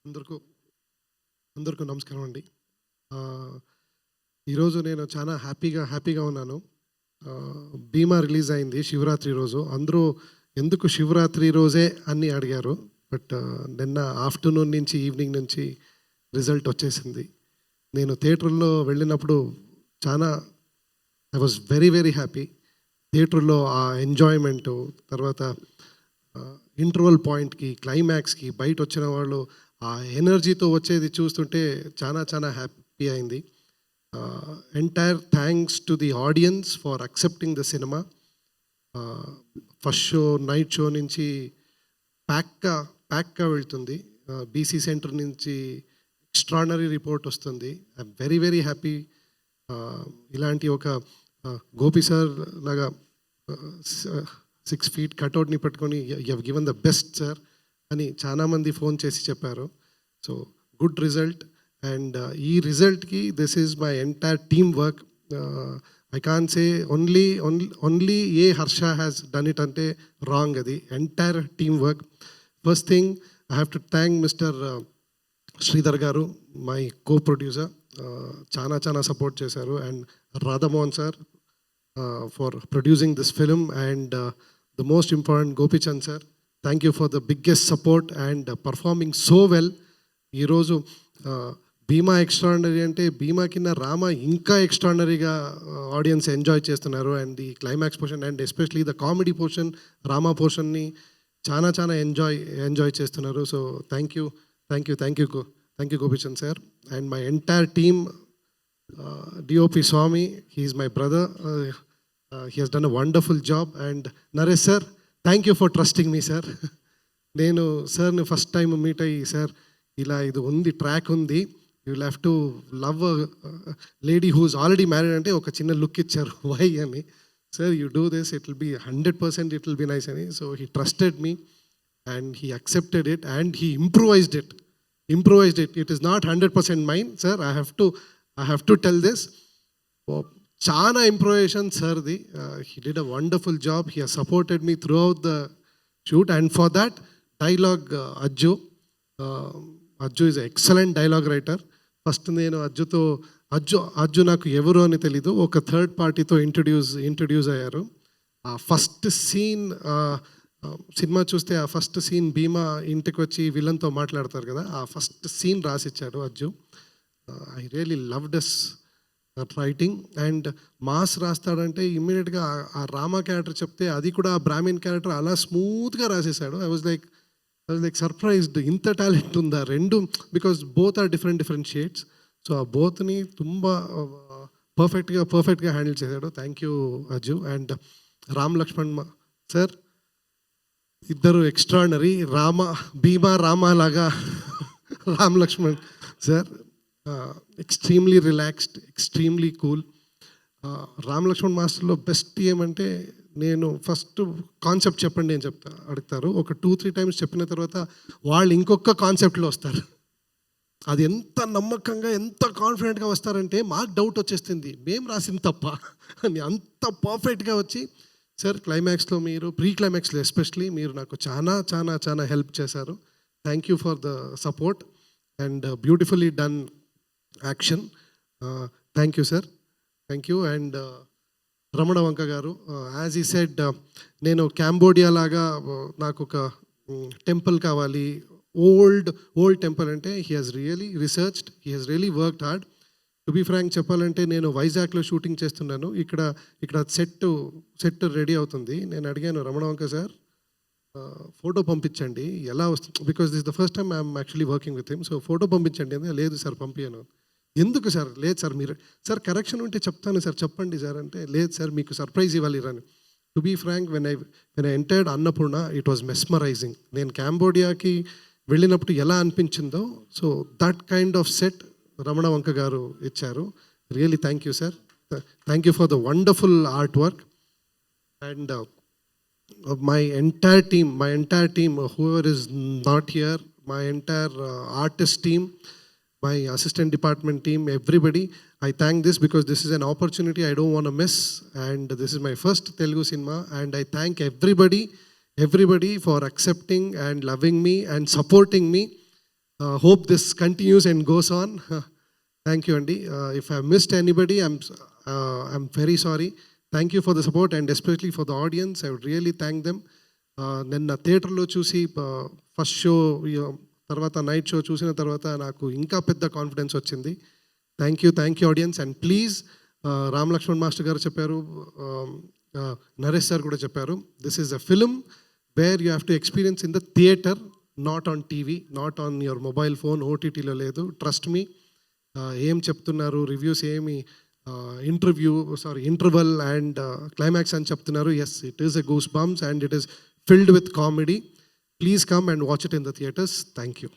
అందరికీ అందరికీ నమస్కారం అండి. ఈరోజు నేను చాలా హ్యాపీగా ఉన్నాను. భీమా రిలీజ్ అయింది శివరాత్రి రోజు. అందరూ ఎందుకు శివరాత్రి రోజే అని అడిగారు. బట్ నిన్న ఆఫ్టర్నూన్ నుంచి ఈవినింగ్ నుంచి రిజల్ట్ వచ్చేసింది. నేను థియేటర్లో వెళ్ళినప్పుడు చాలా ఐ వాజ్ వెరీ హ్యాపీ. థియేటర్లో ఆ ఎంజాయ్మెంటు, తర్వాత ఇంటర్వల్ పాయింట్కి, క్లైమాక్స్కి బయట వచ్చిన వాళ్ళు ఆ ఎనర్జీతో వచ్చేది చూస్తుంటే చాలా హ్యాపీ అయింది. Entire thanks to the audience for accepting the cinema. First show, night show నుంచి ప్యాక్గా వెళ్తుంది. బీసీ సెంటర్ నుంచి ఎక్స్ట్రాడనరీ రిపోర్ట్ వస్తుంది. I'm very happy. ఇలాంటి ఒక గోపి సార్ లాగా 6 feet కట్అవుట్ని పట్టుకొని you given the best sir అని చాలామంది ఫోన్ చేసి చెప్పారు. So good result. అండ్ ఈ రిజల్ట్కి this is my entire team work. I can say only a Harsha has done it అంటే రాంగ్. అది entire team work. First thing I have to thank mister Sridhar garu, my co producer. చాలా support చేశారు. And Radhamohan sir for producing this film. And the most important Gopichand sir, thank you for the biggest support and performing so well. ఈరోజు భీమా extraordinary అంటే భీమా కింద రామ ఇంకా ఎక్స్ట్రాడినరీగా audience enjoy చేస్తున్నారు. And the climax portion and especially the comedy portion, Rama పోర్షన్ని చాలా enjoy చేస్తున్నారు. So thank you Gopichand sir. And my entire team, DOP Swami, he is my brother. He has done a wonderful job. And Naresh sir, thank you for trusting me sir. నేను సార్ని first time meet అయ్యి, sir ఇలా ఇది ఉంది, track ఉంది, you will have to love lady who is already married అంటే ఒక చిన్న లుక్ ఇచ్చారు. వై అని. Sir you do this, it will be 100% it will be nice అని. So he trusted me and he accepted it and he improvised it. It is not 100% mine sir. I have to tell this. చాలా improvisation సార్ది. He did a wonderful job. He has supported me through out the shoot. And for that dialogue Ajju is excellent dialogue writer. First నేను అజ్జు నాకు ఎవరు అని తెలీదు, ఒక third పార్టీతో introduce అయ్యారు. ఆ ఫస్ట్ సీన్, సినిమా చూస్తే ఆ ఫస్ట్ సీన్ భీమా ఇంటికి వచ్చి విలన్తో మాట్లాడతారు కదా, ఆ ఫస్ట్ సీన్ రాసిచ్చాడు Ajju. I really loved his writing. And mass రాస్తాడంటే ఇమ్మీడియట్గా ఆ రామా క్యారెక్టర్ చెప్తే అది కూడా ఆ బ్రాహ్మిన్ క్యారెక్టర్ అలా స్మూత్గా రాసేసాడు. ఐ వాజ్ లైక్ సర్ప్రైజ్డ్, ఇంత టాలెంట్ ఉందా రెండు, because both are different shades. So ఆ బోత్ని ತುಂಬ పర్ఫెక్ట్గా హ్యాండిల్ చేశాడు. Thank you Ajju. And Ram Lakshman sir, ఇద్దరు ఎక్స్ట్రాడినరీ. భీమా రామా లాగా Ram Lakshman sir extremely relaxed, extremely cool. Ram Lakshman మాస్టర్లో బెస్ట్ ఏమంటే, నేను ఫస్ట్ కాన్సెప్ట్ చెప్పండి అని అడుగుతారు. ఒక 2-3 times చెప్పిన తర్వాత వాళ్ళు ఇంకొక కాన్సెప్ట్లో వస్తారు. అది ఎంత నమ్మకంగా, ఎంత కాన్ఫిడెంట్గా వస్తారంటే మాకు డౌట్ వచ్చేస్తుంది, మేము రాసింది తప్ప అని. అంత పర్ఫెక్ట్గా వచ్చి, సార్ క్లైమాక్స్లో మీరు, ప్రీ క్లైమాక్స్లో ఎస్పెషలీ మీరు నాకు చాలా హెల్ప్ చేశారు. Thank you for the support and beautifully done action. Thank you sir, thank you. And Ramana Vanka గారు, యాజ్ ఈ సెడ్, నేను క్యాంబోడియా లాగా నాకు ఒక టెంపుల్ కావాలి, ఓల్డ్ టెంపుల్ అంటే he has really researched, he has really worked hard. To be frank చెప్పాలంటే, నేను వైజాగ్లో షూటింగ్ చేస్తున్నాను. ఇక్కడ సెట్ రెడీ అవుతుంది. నేను అడిగాను రమణ వంక సార్, ఫోటో పంపించండి, ఎలా వస్తుంది, because this the first time I'm actually working with him. So photo పంపించండి అంటే, లేదు సార్ పంపించాను. ఎందుకు సార్? లేదు సార్, మీరు సార్ కరెక్షన్ ఉంటే చెప్తాను సార్, చెప్పండి సార్ అంటే, లేదు సార్ మీకు సర్ప్రైజ్ ఇవ్వాలి రాని. To be frank, when I entered Annapurna, it was mesmerising. నేను క్యాంబోడియాకి వెళ్ళినప్పుడు ఎలా అనిపించిందో, so that kind of set Ramana Vanka garu ఇచ్చారు. Really thank you sir. Thank you for the wonderful artwork. And my entire team, whoever is not here, my entire artist team, my assistant department team, everybody, I thank this because this is an opportunity I don't want to miss, and this is my first Telugu cinema, and I thank everybody for accepting and loving me and supporting me. Hope this continues and goes on. Thank you అండి. If I missed anybody I'm very sorry. Thank you for the support and especially for the audience. I would really thank them. నిన్న థియేటర్లో చూసి first show తర్వాత night show చూసిన తర్వాత నాకు ఇంకా పెద్ద కాన్ఫిడెన్స్ వచ్చింది. Thank you audience. And please, Ram Lakshman master garu చెప్పారు, నరేష్ సార్ కూడా చెప్పారు, this is a film where you have to experience in the theatre, not on TV, not on your mobile phone, ఓటీటీలో లేదు. Trust me. ఏం చెప్తున్నారు రివ్యూస్, ఏమి interval and climax అని చెప్తున్నారు. Yes, it is a goose bumps and it is filled with comedy. Please come and watch it in the theaters. Thank you.